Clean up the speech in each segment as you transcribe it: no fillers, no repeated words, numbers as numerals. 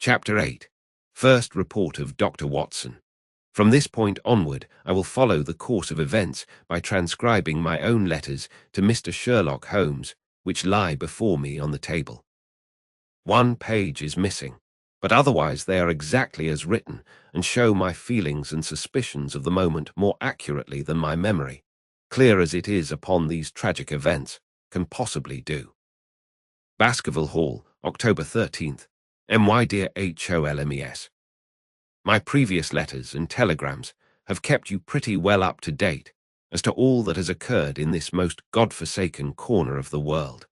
Chapter 8. First Report of Dr. Watson. From this point onward, I will follow the course of events by transcribing my own letters to Mr. Sherlock Holmes, which lie before me on the table. One page is missing, but otherwise they are exactly as written and show my feelings and suspicions of the moment more accurately than my memory, clear as it is upon these tragic events, can possibly do. Baskerville Hall, October 13th. My dear Holmes. My previous letters and telegrams have kept you pretty well up to date as to all that has occurred in this most God-forsaken corner of the world.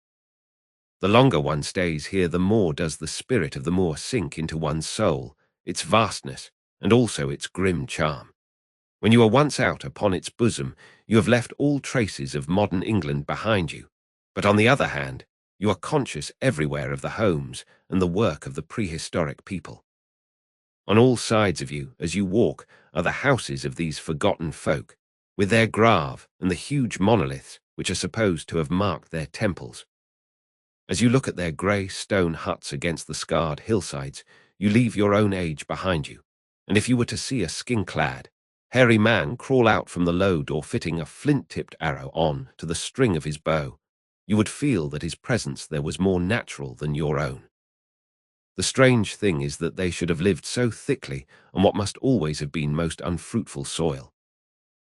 The longer one stays here, the more does the spirit of the moor sink into one's soul, its vastness, and also its grim charm. When you are once out upon its bosom, you have left all traces of modern England behind you, but on the other hand, you are conscious everywhere of the homes and the work of the prehistoric people. On all sides of you, as you walk, are the houses of these forgotten folk, with their grave and the huge monoliths which are supposed to have marked their temples. As you look at their grey stone huts against the scarred hillsides, you leave your own age behind you, and if you were to see a skin-clad, hairy man crawl out from the low door fitting a flint-tipped arrow on to the string of his bow, you would feel that his presence there was more natural than your own. The strange thing is that they should have lived so thickly on what must always have been most unfruitful soil.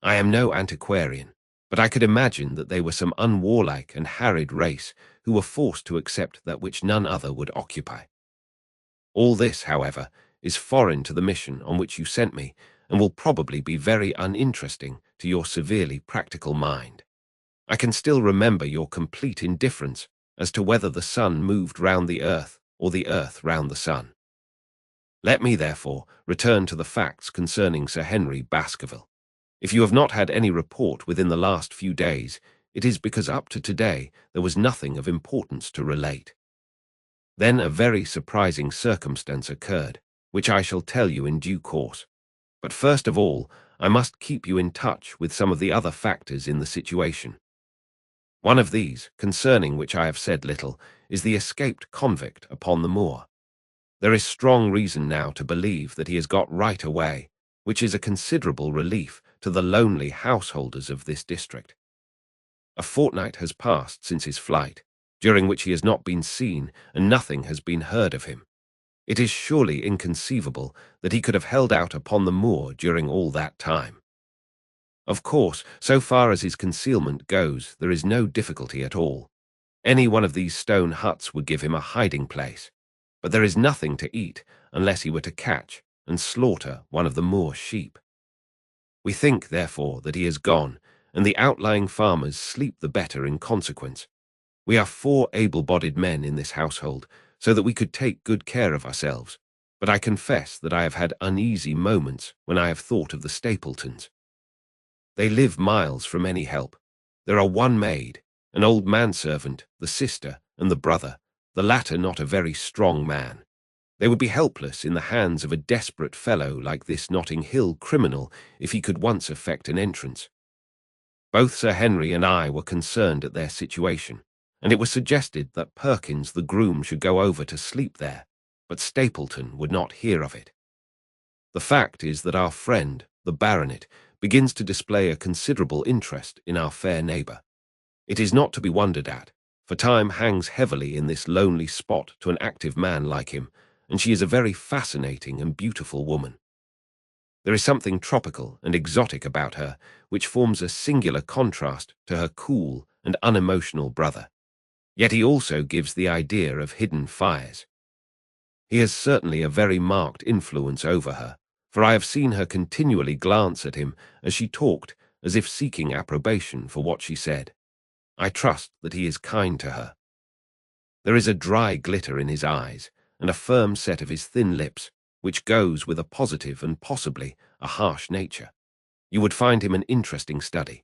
I am no antiquarian, but I could imagine that they were some unwarlike and harried race who were forced to accept that which none other would occupy. All this, however, is foreign to the mission on which you sent me and will probably be very uninteresting to your severely practical mind. I can still remember your complete indifference as to whether the sun moved round the earth or the earth round the sun. Let me, therefore, return to the facts concerning Sir Henry Baskerville. If you have not had any report within the last few days, it is because up to today there was nothing of importance to relate. Then a very surprising circumstance occurred, which I shall tell you in due course. But first of all, I must keep you in touch with some of the other factors in the situation. One of these, concerning which I have said little, is the escaped convict upon the moor. There is strong reason now to believe that he has got right away, which is a considerable relief to the lonely householders of this district. A fortnight has passed since his flight, during which he has not been seen and nothing has been heard of him. It is surely inconceivable that he could have held out upon the moor during all that time. Of course, so far as his concealment goes, there is no difficulty at all. Any one of these stone huts would give him a hiding place, but there is nothing to eat unless he were to catch and slaughter one of the moor sheep. We think, therefore, that he is gone, and the outlying farmers sleep the better in consequence. We are 4 able-bodied men in this household, so that we could take good care of ourselves, but I confess that I have had uneasy moments when I have thought of the Stapletons. They live miles from any help. There are one maid, an old manservant, the sister, and the brother, the latter not a very strong man. They would be helpless in the hands of a desperate fellow like this Notting Hill criminal if he could once effect an entrance. Both Sir Henry and I were concerned at their situation, and it was suggested that Perkins the groom should go over to sleep there, but Stapleton would not hear of it. The fact is that our friend, the baronet, begins to display a considerable interest in our fair neighbour. It is not to be wondered at, for time hangs heavily in this lonely spot to an active man like him, and she is a very fascinating and beautiful woman. There is something tropical and exotic about her, which forms a singular contrast to her cool and unemotional brother. Yet he also gives the idea of hidden fires. He has certainly a very marked influence over her, for I have seen her continually glance at him as she talked, as if seeking approbation for what she said. I trust that he is kind to her. There is a dry glitter in his eyes, and a firm set of his thin lips, which goes with a positive and possibly a harsh nature. You would find him an interesting study.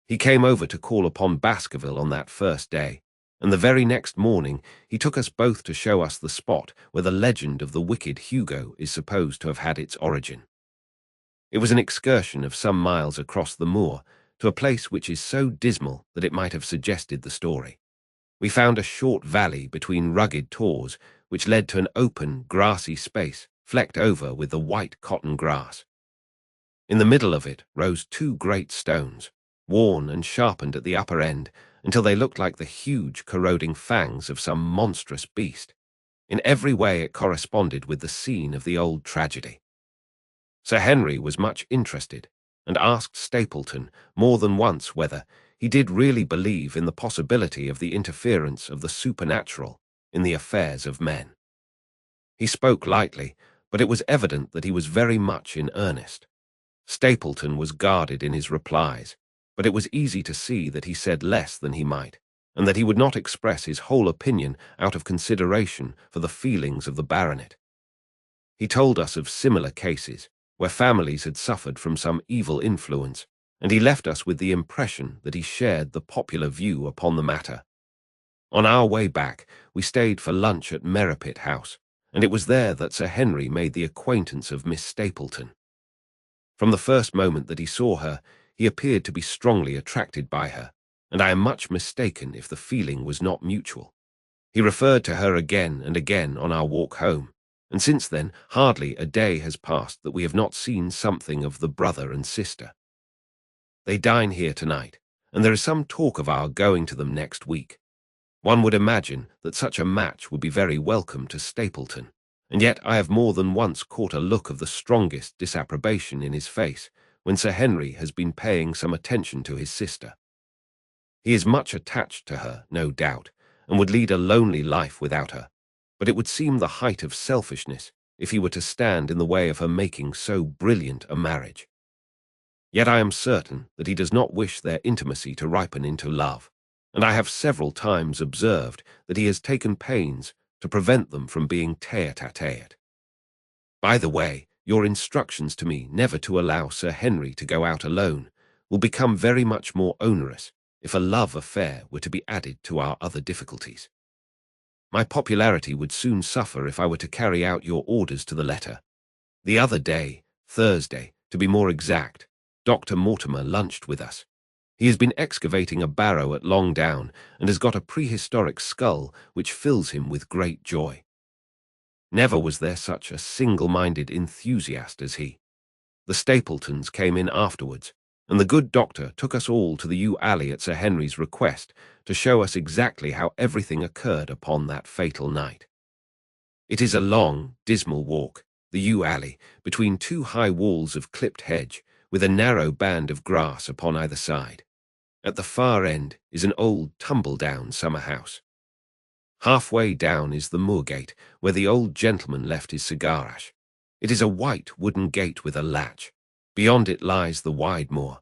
He came over to call upon Baskerville on that first day, and the very next morning he took us both to show us the spot where the legend of the wicked Hugo is supposed to have had its origin. It was an excursion of some miles across the moor to a place which is so dismal that it might have suggested the story. We found a short valley between rugged tors which led to an open, grassy space flecked over with the white cotton grass. In the middle of it rose two great stones, worn and sharpened at the upper end until they looked like the huge, corroding fangs of some monstrous beast. In every way it corresponded with the scene of the old tragedy. Sir Henry was much interested, and asked Stapleton more than once whether he did really believe in the possibility of the interference of the supernatural in the affairs of men. He spoke lightly, but it was evident that he was very much in earnest. Stapleton was guarded in his replies, but it was easy to see that he said less than he might, and that he would not express his whole opinion out of consideration for the feelings of the baronet. He told us of similar cases, where families had suffered from some evil influence, and he left us with the impression that he shared the popular view upon the matter. On our way back, we stayed for lunch at Merripit House, and it was there that Sir Henry made the acquaintance of Miss Stapleton. From the first moment that he saw her, he appeared to be strongly attracted by her, and I am much mistaken if the feeling was not mutual. He referred to her again and again on our walk home, and since then hardly a day has passed that we have not seen something of the brother and sister. They dine here tonight, and there is some talk of our going to them next week. One would imagine that such a match would be very welcome to Stapleton, and yet I have more than once caught a look of the strongest disapprobation in his face when Sir Henry has been paying some attention to his sister. He is much attached to her, no doubt, and would lead a lonely life without her, but it would seem the height of selfishness if he were to stand in the way of her making so brilliant a marriage. Yet I am certain that he does not wish their intimacy to ripen into love, and I have several times observed that he has taken pains to prevent them from being tete-a-tete. By the way, your instructions to me never to allow Sir Henry to go out alone will become very much more onerous if a love affair were to be added to our other difficulties. My popularity would soon suffer if I were to carry out your orders to the letter. The other day, Thursday, to be more exact, Dr. Mortimer lunched with us. He has been excavating a barrow at Long Down and has got a prehistoric skull which fills him with great joy. Never was there such a single-minded enthusiast as he. The Stapletons came in afterwards, and the good doctor took us all to the yew alley at Sir Henry's request to show us exactly how everything occurred upon that fatal night. It is a long, dismal walk, the yew alley, between two high walls of clipped hedge, with a narrow band of grass upon either side. At the far end is an old tumble-down summer house. Halfway down is the moor-gate, where the old gentleman left his cigar-ash. It is a white wooden gate with a latch. Beyond it lies the wide moor.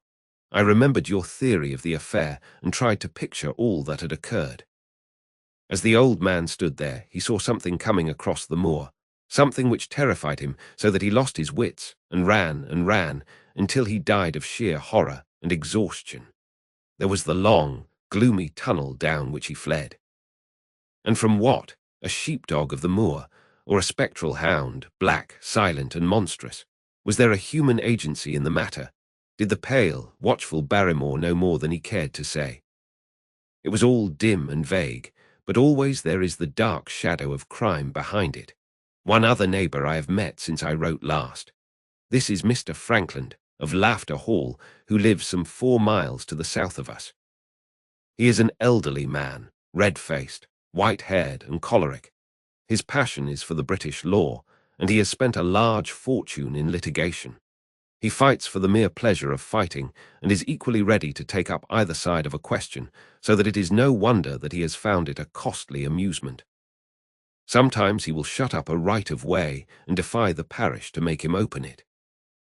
I remembered your theory of the affair and tried to picture all that had occurred. As the old man stood there, he saw something coming across the moor, something which terrified him so that he lost his wits and ran until he died of sheer horror and exhaustion. There was the long, gloomy tunnel down which he fled. And from what? A sheepdog of the moor, or a spectral hound, black, silent, and monstrous? Was there a human agency in the matter? Did the pale, watchful Barrymore know more than he cared to say? It was all dim and vague, but always there is the dark shadow of crime behind it. One other neighbour I have met since I wrote last. This is Mr. Frankland, of Laughter Hall, who lives some 4 miles to the south of us. He is an elderly man, red-faced, white-haired and choleric. His passion is for the British law, and he has spent a large fortune in litigation. He fights for the mere pleasure of fighting, and is equally ready to take up either side of a question, so that it is no wonder that he has found it a costly amusement. Sometimes he will shut up a right-of-way and defy the parish to make him open it.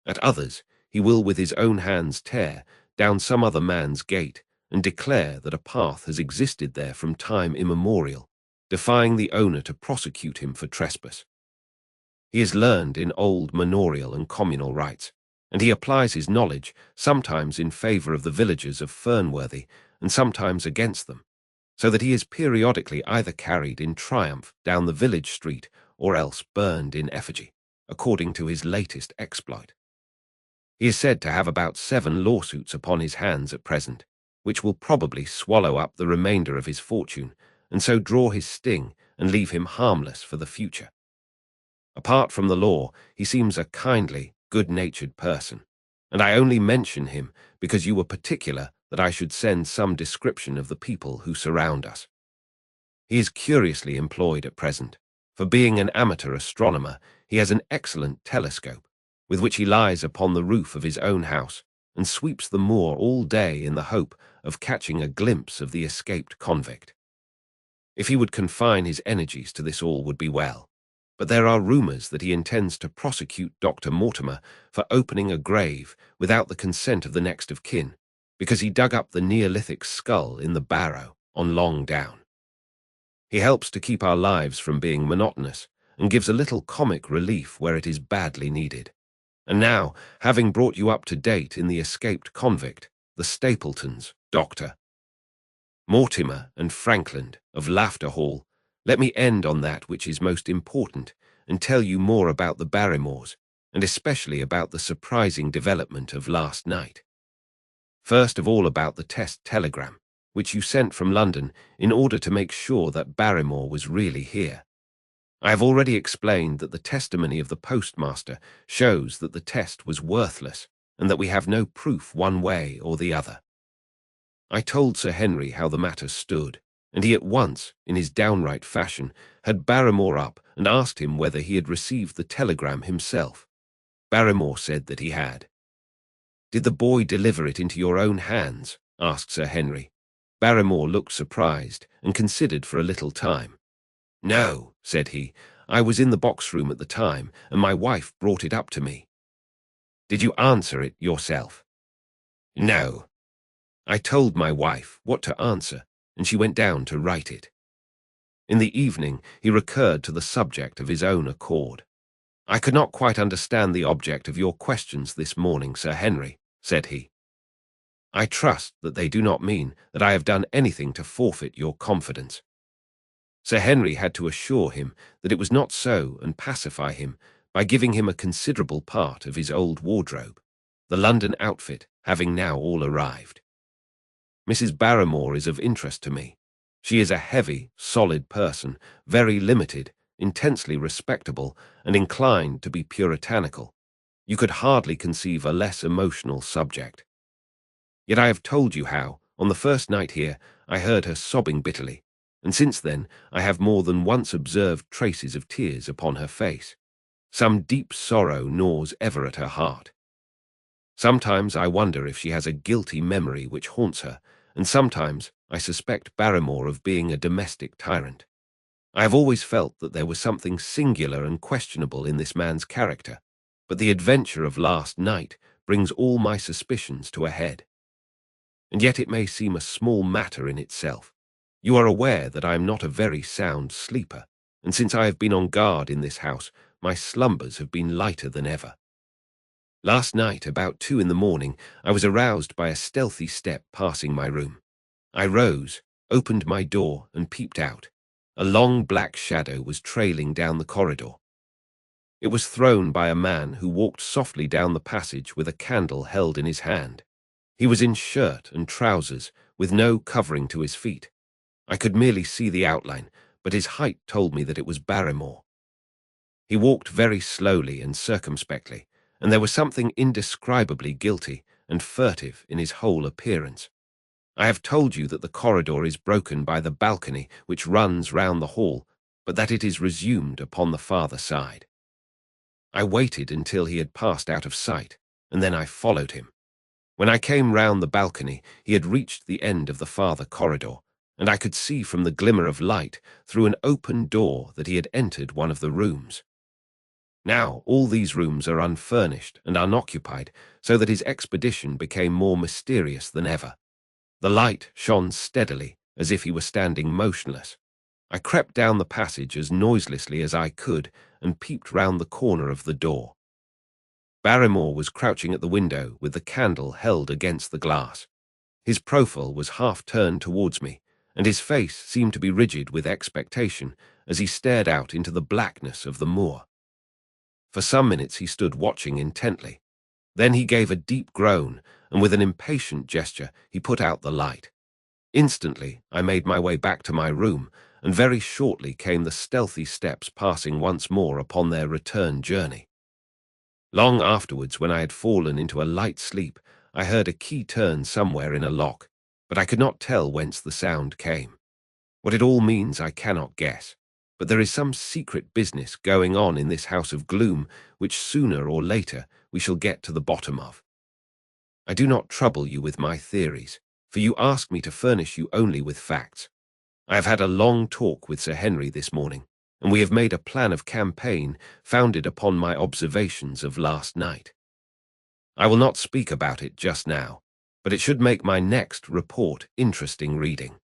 At others, he will with his own hands tear down some other man's gate and declare that a path has existed there from time immemorial, defying the owner to prosecute him for trespass. He is learned in old manorial and communal rights, and he applies his knowledge sometimes in favour of the villagers of Fernworthy and sometimes against them, so that he is periodically either carried in triumph down the village street or else burned in effigy, according to his latest exploit. He is said to have about 7 lawsuits upon his hands at present, which will probably swallow up the remainder of his fortune, and so draw his sting and leave him harmless for the future. Apart from the law, he seems a kindly, good-natured person, and I only mention him because you were particular that I should send some description of the people who surround us. He is curiously employed at present. For being an amateur astronomer, he has an excellent telescope, with which he lies upon the roof of his own house and sweeps the moor all day in the hope of catching a glimpse of the escaped convict. If he would confine his energies to this, all would be well. But there are rumors that he intends to prosecute Dr. Mortimer for opening a grave without the consent of the next of kin, because he dug up the Neolithic skull in the barrow on Long Down. He helps to keep our lives from being monotonous and gives a little comic relief where it is badly needed. And now, having brought you up to date in the escaped convict, the Stapletons, Dr. Mortimer and Frankland of Laughter Hall, let me end on that which is most important and tell you more about the Barrymores, and especially about the surprising development of last night. First of all, about the test telegram, which you sent from London in order to make sure that Barrymore was really here. I have already explained that the testimony of the postmaster shows that the test was worthless and that we have no proof one way or the other. I told Sir Henry how the matter stood, and he at once, in his downright fashion, had Barrymore up and asked him whether he had received the telegram himself. Barrymore said that he had. "Did the boy deliver it into your own hands?" asked Sir Henry. Barrymore looked surprised and considered for a little time. "No," said he, "I was in the box-room at the time, and my wife brought it up to me." "Did you answer it yourself?" "No. I told my wife what to answer, and she went down to write it." In the evening, he recurred to the subject of his own accord. "I could not quite understand the object of your questions this morning, Sir Henry," said he. "I trust that they do not mean that I have done anything to forfeit your confidence." Sir Henry had to assure him that it was not so and pacify him by giving him a considerable part of his old wardrobe, the London outfit having now all arrived. Mrs. Barrymore is of interest to me. She is a heavy, solid person, very limited, intensely respectable, and inclined to be puritanical. You could hardly conceive a less emotional subject. Yet I have told you how, on the first night here, I heard her sobbing bitterly, and since then I have more than once observed traces of tears upon her face. Some deep sorrow gnaws ever at her heart. Sometimes I wonder if she has a guilty memory which haunts her, and sometimes I suspect Barrymore of being a domestic tyrant. I have always felt that there was something singular and questionable in this man's character, but the adventure of last night brings all my suspicions to a head. And yet it may seem a small matter in itself. You are aware that I am not a very sound sleeper, and since I have been on guard in this house, my slumbers have been lighter than ever. Last night, about 2 in the morning, I was aroused by a stealthy step passing my room. I rose, opened my door, and peeped out. A long black shadow was trailing down the corridor. It was thrown by a man who walked softly down the passage with a candle held in his hand. He was in shirt and trousers, with no covering to his feet. I could merely see the outline, but his height told me that it was Barrymore. He walked very slowly and circumspectly, and there was something indescribably guilty and furtive in his whole appearance. I have told you that the corridor is broken by the balcony which runs round the hall, but that it is resumed upon the farther side. I waited until he had passed out of sight, and then I followed him. When I came round the balcony, he had reached the end of the farther corridor, and I could see from the glimmer of light through an open door that he had entered one of the rooms. Now all these rooms are unfurnished and unoccupied, so that his expedition became more mysterious than ever. The light shone steadily, as if he were standing motionless. I crept down the passage as noiselessly as I could and peeped round the corner of the door. Barrymore was crouching at the window with the candle held against the glass. His profile was half turned towards me, and his face seemed to be rigid with expectation as he stared out into the blackness of the moor. For some minutes he stood watching intently. Then he gave a deep groan, and with an impatient gesture he put out the light. Instantly I made my way back to my room, and very shortly came the stealthy steps passing once more upon their return journey. Long afterwards, when I had fallen into a light sleep, I heard a key turn somewhere in a lock, but I could not tell whence the sound came. What it all means I cannot guess, but there is some secret business going on in this house of gloom which sooner or later we shall get to the bottom of. I do not trouble you with my theories, for you ask me to furnish you only with facts. I have had a long talk with Sir Henry this morning, and we have made a plan of campaign founded upon my observations of last night. I will not speak about it just now, but it should make my next report interesting reading.